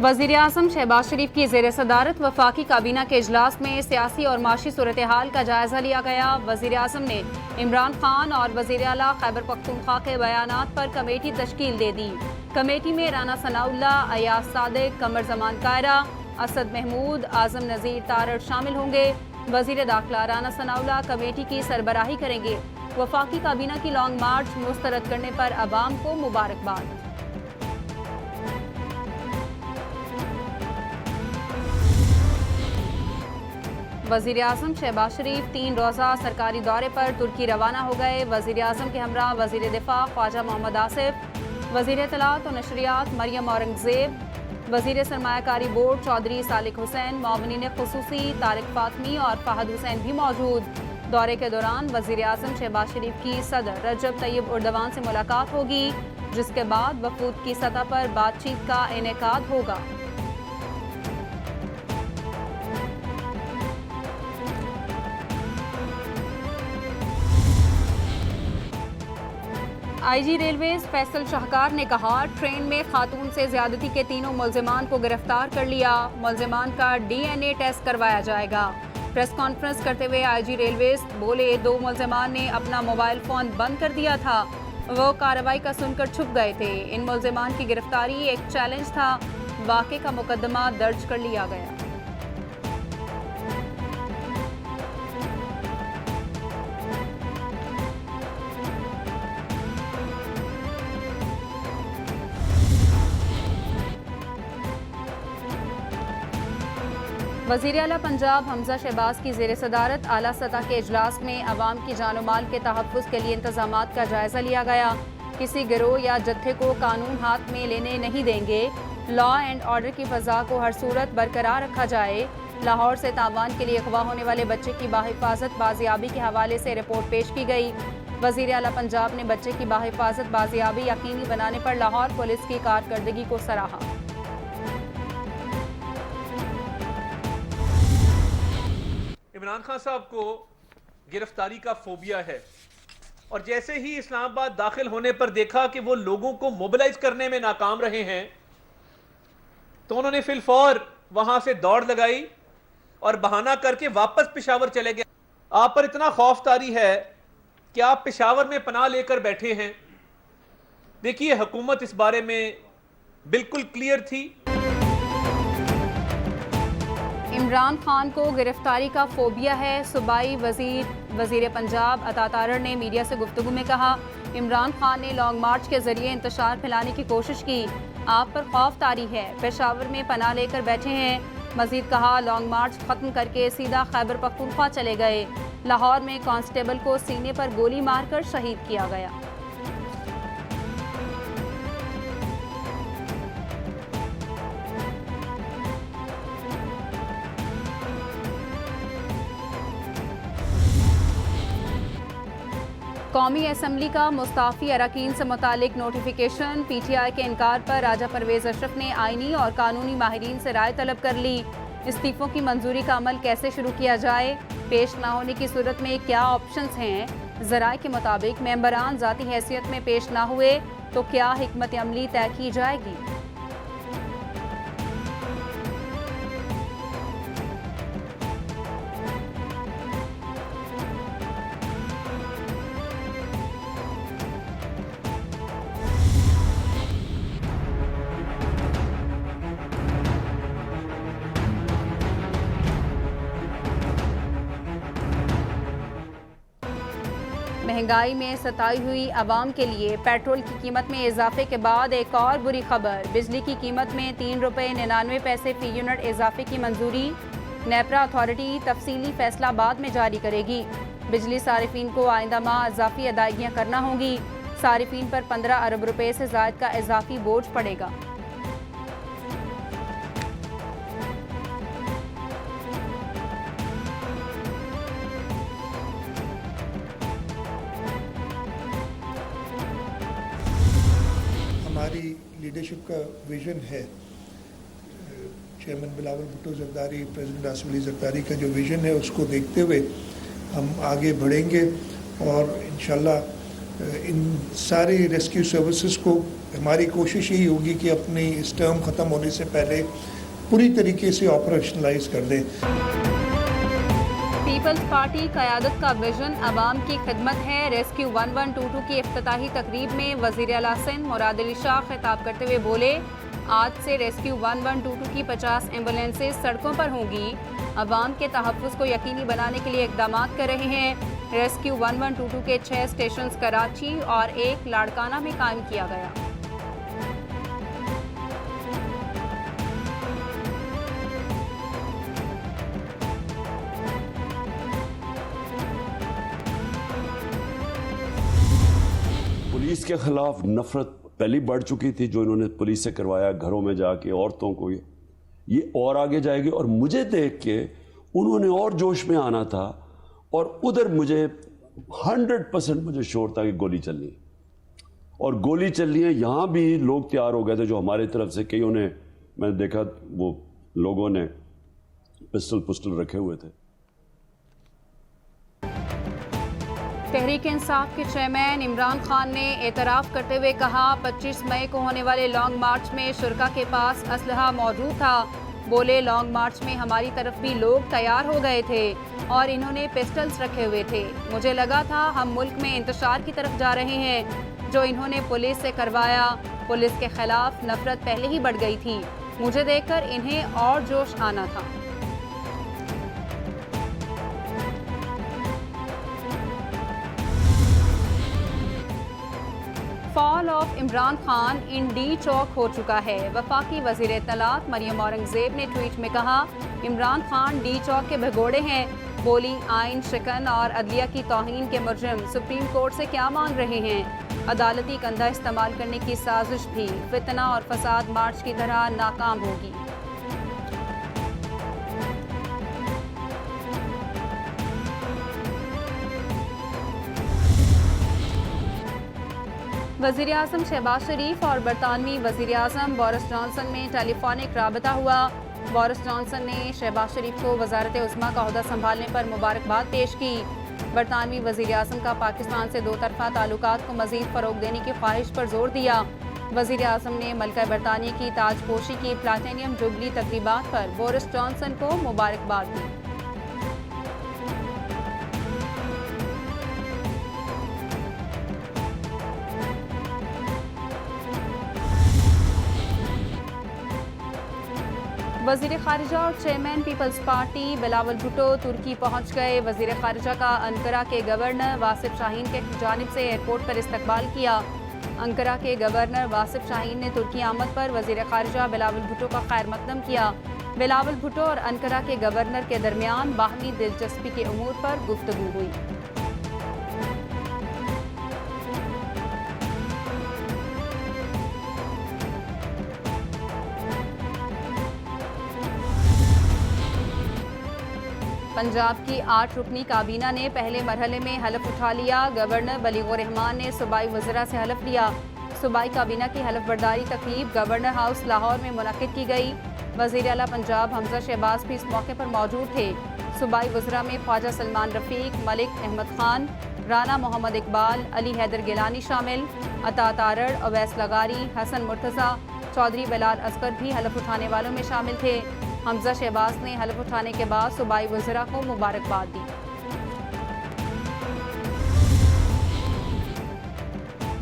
वज़ीर-ए-आज़म शहबाज शरीफ की ज़ेर सदारत वफाकी काबीना के इजलास में सियासी और माशी सूरत हाल का जायज़ा लिया गया। वज़ीर-ए-आज़म ने इमरान खान और वज़ीर आला खैबर पख्तूनख्वा के बयानात पर कमेटी तश्कील दे दी। कमेटी में राना सनाउल्लाह, अयाज सादिक, कमर जमान कायरा, असद महमूद, आज़म नज़ीर तारड़ शामिल होंगे। वज़ीर दाखिला राना सनाउल्लाह कमेटी की सरबराही करेंगे। वफाकी काबीना की लॉन्ग मार्च मुस्तरद करने पर अवाम को मुबारकबाद। वज़ीर-ए-आज़म शहबाज शरीफ 3 रोज़ा सरकारी दौरे पर तुर्की रवाना हो गए। वज़ीर-ए-आज़म के हमरा वज़ीर दिफा ख्वाजा मोहम्मद आसिफ, वज़ीर इत्तलात और नशरियात मरियम औरंगज़ेब, वज़ीर सरमायाकारी बोर्ड चौधरी सालिक हुसैन, मोमिनीन खुसूसी तारिक फातमी और फहद हुसैन भी मौजूद। दौरे के दौरान वज़ीर-ए-आज़म शहबाज शरीफ की सदर रजब तैयब उर्दवान से मुलाकात होगी, जिसके बाद वफूद की सतह पर बातचीत का इनेकाद होगा। IG रेलवेज फैसल शाहकार ने कहा, ट्रेन में खातून से ज्यादती के तीनों मुल्जिमान को गिरफ्तार कर लिया। मुल्जिमान का DNA टेस्ट करवाया जाएगा। प्रेस कॉन्फ्रेंस करते हुए IG रेलवेज बोले, 2 मुल्जिमान ने अपना मोबाइल फ़ोन बंद कर दिया था। वो कार्रवाई का सुनकर छुप गए थे। इन मुल्जिमान की गिरफ्तारी एक चैलेंज था। वाक़े का मुकदमा दर्ज कर लिया गया। वज़ीर आला पंजाब हमजा शहबाज की ज़ेर सदारत आला सतह के इजलास में अवाम की जानो माल के तहफ़्फ़ुज़ के लिए इंतज़ामात का जायज़ा लिया गया। किसी गिरोह या जत्थे को कानून हाथ में लेने नहीं देंगे। लॉ एंड ऑर्डर की फ़ज़ा को हर सूरत बरकरार रखा जाए। लाहौर से तावान के लिए अगवा होने वाले बच्चे की बाहिफाजत बाजियाबी के हवाले से रिपोर्ट पेश की गई। वज़ीर आला पंजाब ने बच्चे की बाहिफाजत बाजियाबी यकीनी बनाने पर लाहौर पुलिस की कारकर्दगी को सराहा। इमरान खान साहब को गिरफ्तारी का फोबिया है और जैसे ही इस्लामाबाद दाखिल होने पर देखा कि वो लोगों को मोबिलाइज करने में नाकाम रहे हैं, तो उन्होंने फिलफौर वहां से दौड़ लगाई और बहाना करके वापस पेशावर चले गए। आप पर इतना खौफ तारी है कि आप पेशावर में पनाह लेकर बैठे हैं। देखिए, हुकूमत इस बारे में बिल्कुल क्लियर थी। इमरान खान को गिरफ्तारी का फोबिया है। सूबाई वज़ीर पंजाब अता तारड़ ने मीडिया से गुफ्तगू में कहा, इमरान खान ने लॉन्ग मार्च के जरिए इंतशार फैलाने की कोशिश की। आप पर खौफ तारी है, पेशावर में पनाह लेकर बैठे हैं। मजीद कहा, लॉन्ग मार्च खत्म करके सीधा खैबर पख्तूनख्वा चले गए। लाहौर में कांस्टेबल को सीने पर गोली मारकर शहीद किया गया। कौमी असम्बली का मुस्ताफ़ी अरकान से मुतालिक नोटिफिकेशन। PTI के इनकार पर राजा परवेज़ अशरफ ने आइनी और कानूनी माहिरीन से राय तलब कर ली। इस्तीफ़ों की मंजूरी का अमल कैसे शुरू किया जाए, पेश ना होने की सूरत में क्या ऑप्शंस हैं। ज़राए के मुताबिक मेंबरान ज़ाती हैसियत में पेश ना हुए तो क्या हिकमत अमली तय की जाएगी। महंगाई में सताई हुई आवाम के लिए पेट्रोल की कीमत में इजाफे के बाद एक और बुरी खबर। बिजली की कीमत में 3 रुपये 99 पैसे फी यूनिट इजाफे की मंजूरी। नेपरा अथॉरिटी तफसीली फैसला बाद में जारी करेगी। बिजली सारिफीन को आइंदा माह इजाफी अदायगियाँ करना होंगी। सारिफीन पर 15 अरब रुपये से ज़ायद का इजाफी बोझ पड़ेगा। हमारी लीडरशिप का विज़न है, चेयरमैन बिलावल भुट्टो जरदारी, प्रेसिडेंट आसिफ अली जरदारी का जो विज़न है उसको देखते हुए हम आगे बढ़ेंगे और इंशाल्लाह इन सारी रेस्क्यू सर्विसेज को हमारी कोशिश यही होगी कि अपनी इस टर्म ख़त्म होने से पहले पूरी तरीके से ऑपरेशनलाइज कर दें। पीपल्स पार्टी क़यादत का विजन अवाम की खिदमत है। रेस्क्यू 1122 की इफ्तिताही तकरीब में वज़ीर आला सिंध मुराद अली शाह खिताब करते हुए बोले, आज से रेस्क्यू 1122 की 50 एम्बुलेंसेज सड़कों पर होंगी। अवाम के तहफ़्फ़ुज़ को यकीनी बनाने के लिए इक़दाम कर रहे हैं। रेस्क्यू 1122 के 6 स्टेशन कराची और 1 लाड़काना में कायम किया गया। पुलिस के खिलाफ नफरत पहले बढ़ चुकी थी, जो इन्होंने पुलिस से करवाया घरों में जाके औरतों को, ये और आगे जाएगी। और मुझे देख के उन्होंने और जोश में आना था और उधर मुझे 100% मुझे शोर था कि गोली चलनी है और गोली चलनी है। यहाँ भी लोग तैयार हो गए थे जो हमारी तरफ से, कईयों ने, मैंने देखा वो लोगों ने पिस्टल रखे हुए थे। तहरीक इंसाफ के चेयरमैन इमरान खान ने एतराफ़ करते हुए कहा, 25 मई को होने वाले लॉन्ग मार्च में शुरका के पास असलहा मौजूद था। बोले, लॉन्ग मार्च में हमारी तरफ भी लोग तैयार हो गए थे और इन्होंने पिस्टल्स रखे हुए थे। मुझे लगा था हम मुल्क में इंतशार की तरफ जा रहे हैं। जो इन्होंने पुलिस से करवाया, पुलिस के खिलाफ नफरत पहले ही बढ़ गई थी। मुझे देखकर इन्हें और जोश आना था। Fall of Imran Khan in D Chowk हो चुका है। वफाकी वज़ीर इत्तलात मरियम औरंगज़ेब ने ट्वीट में कहा, इमरान खान डी चौक के भगोड़े हैं। बोली, आइन शिकन और अदलिया की तौहीन के मुजरिम सुप्रीम कोर्ट से क्या मांग रहे हैं? अदालती कंधा इस्तेमाल करने की साजिश भी फितना और फसाद मार्च की तरह नाकाम होगी। वज़ीर आज़म शहबाज शरीफ और बरतानवी वज़ीर आज़म बोरिस जॉनसन में टेलीफोनिक राबता हुआ। बोरिस जॉनसन ने शहबाज शरीफ को वज़ारत उज़्मा का ओहदा संभालने पर मुबारकबाद पेश की। बरतानवी वज़ीर आज़म का पाकिस्तान से दो तरफ़ा ताल्लुकात को मज़ीद फ़रोग़ देने की ख्वाहिश पर जोर दिया। वज़ीर आज़म ने मलका बरतानिया की ताजपोशी की प्लाटिनियम जुबली तक़रीबात पर बोरिस जॉनसन को मुबारकबाद दी। वज़ीर ख़ारिजा और chairman people's party Bilawal Bhutto तुर्की पहुंच गए। वज़ीर ख़ारिजा का अंकारा के गवर्नर वासिफ शाहीन के जानिब से एयरपोर्ट पर इस्तकबाल किया। अंकारा के गवर्नर वासिफ शाहीन ने तुर्की आमद पर वज़ीर ख़ारिजा बिलावल भुट्टो का खैर मकदम किया। बिलावल भुट्टो और अंकारा के गवर्नर के दरमियान बाहमी दिलचस्पी के उमूर पर गुफ्तगू हुई। पंजाब की 8 रुकनी काबीना ने पहले मरहले में हलफ उठा लिया। गवर्नर बलीगुर रहमान ने सूबाई वज़रा से हलफ लिया। सूबाई काबीना की हलफ बर्दारी तकरीब गवर्नर हाउस लाहौर में मुनक़िद की गई। वज़ीर आला पंजाब हमजा शहबाज भी इस मौके पर मौजूद थे। सूबाई वज़रा में ख्वाजा सलमान रफ़ीक, मलिक अहमद खान, राना मोहम्मद इकबाल, अली हैदर गिलानी शामिल, अता तारड़, अवैस लगारी, हसन मुर्तज़ा, चौधरी बिलाल असगर भी हलफ उठाने वालों में शामिल थे। हमजा शहबाज ने हलफ उठाने के बाद सूबाई वज़रा को मुबारकबाद दी।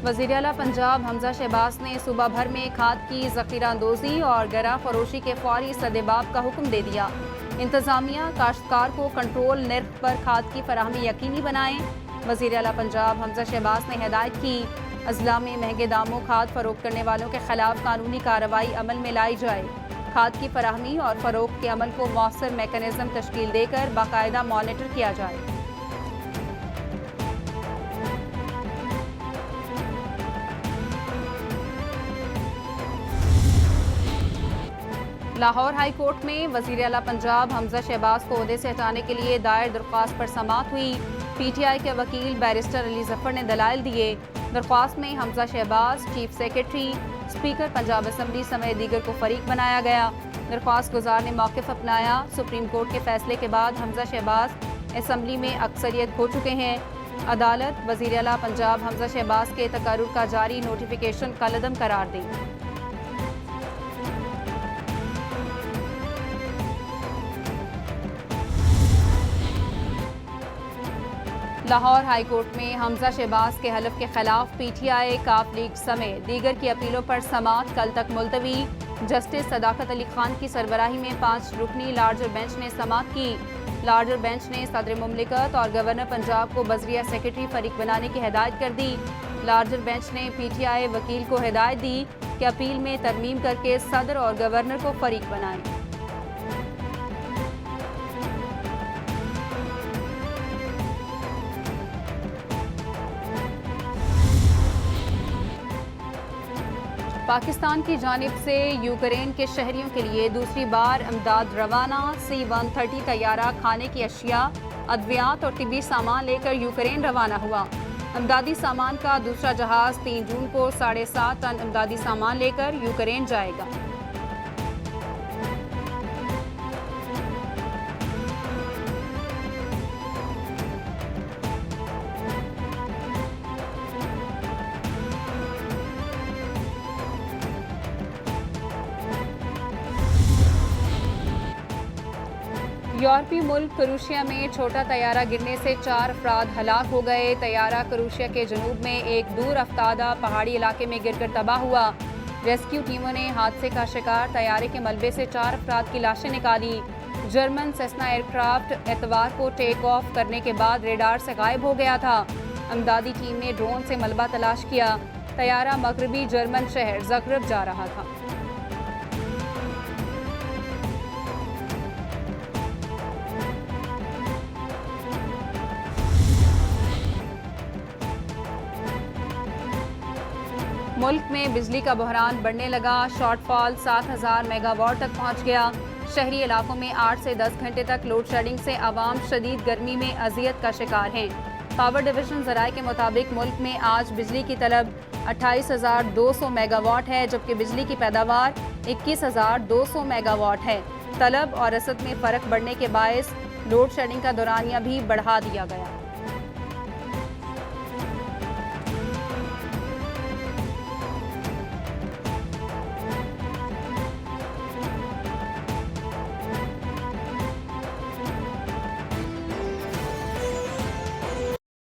वज़ीर आला पंजाब हमजा शहबाज ने सूबा भर में खाद की ज़ख़ीरा अंदोज़ी और गरा फरोशी के फौरी सदेबाब का हुक्म दे दिया। इंतज़ामिया काश्तकार को कंट्रोल निर्ख पर खाद की फराहमी यकीनी बनाएं। वज़ीर आला पंजाब हमजा शहबाज ने हिदायत की, अज़ला में महंगे दामों खाद फरोख्त करने वालों के खिलाफ कानूनी कार्रवाई अमल में लाई जाए। खाद की फराहमी और फ़रोख्त के अमल को मौसर मैकेनिज़्म तश्कील देकर बाकायदा मॉनिटर किया जाए। लाहौर हाई कोर्ट में वज़ीर आला पंजाब हमजा शहबाज को ओहदे से हटाने के लिए दायर दरख्वास्त पर समाअत हुई। PTI के वकील बैरिस्टर अली जफ़र ने दलाइल दिए। दरख्वास्त में Hamza Shahbaz, chief secretary, speaker Punjab assembly समेत दीगर को फरीक बनाया गया। दरख्वास्त गुजार ने मौक़िफ़ अपनाया। सुप्रीम कोर्ट के फैसले के बाद हमजा शहबाज असम्बली में अक्सरियत खो चुके हैं। अदालत वज़ीर आला पंजाब हमजा शहबाज के तकर्रुर का जारी नोटिफिकेशन कलअदम करार दी। लाहौर हाई कोर्ट में हमजा शहबाज के हलफ के खिलाफ पीटीआई, काफ लीग समेत दीगर की अपीलों पर समाअत कल तक मुलतवी। जस्टिस सदाकत अली खान की सरबराही में 5 रुकनी लार्जर बेंच ने समाअत की। लार्जर बेंच ने सदर मुमलिकत और गवर्नर पंजाब को बजरिया सेक्रेटरी फरीक बनाने की हिदायत कर दी। लार्जर बेंच ने पीटीआई वकील को हिदायत दी कि अपील में तरमीम करके सदर और गवर्नर को फरीक बनाएं। पाकिस्तान की जानिब से यूक्रेन के शहरियों के लिए दूसरी बार इमदाद रवाना। C-130 तैयारा खाने की अशिया, अद्वियात और तिब्बी सामान लेकर यूक्रेन रवाना हुआ। इमदादी सामान का दूसरा जहाज 3 जून को 7.5 टन इमदादी सामान लेकर यूक्रेन जाएगा। यूरोपीय मुल्क क्रोएशिया में छोटा तैयारा गिरने से 4 अफराद हलाक हो गए। तैयारा क्रोएशिया के जनूब में एक दूर अफ्तादा पहाड़ी इलाके में गिरकर तबाह हुआ। रेस्क्यू टीमों ने हादसे का शिकार तैयारे के मलबे से 4 अफराद की लाशें निकाली। जर्मन सेस्ना एयरक्राफ्ट एतवार को टेक ऑफ करने के बाद रेडार से गायब हो गया था। इमदादी टीम ने ड्रोन से मलबा तलाश किया। तैयारा मगरबी जर्मन शहर ज़ग्रेब जा रहा था। मुल्क में बिजली का बहरान बढ़ने लगा। शॉर्टफॉल 7000 मेगावाट तक पहुंच गया। शहरी इलाकों में 8 से 10 घंटे तक लोड शेडिंग से आवाम शदीद गर्मी में अजियत का शिकार हैं। पावर डिवीजन ज़राए के मुताबिक मुल्क में आज बिजली की तलब 28,200 मेगावाट है, जबकि बिजली की पैदावार 21,200 मेगावाट है। तलब और रसद में फ़र्क बढ़ने के बायस लोड शेडिंग का दौरानिया भी बढ़ा दिया गया।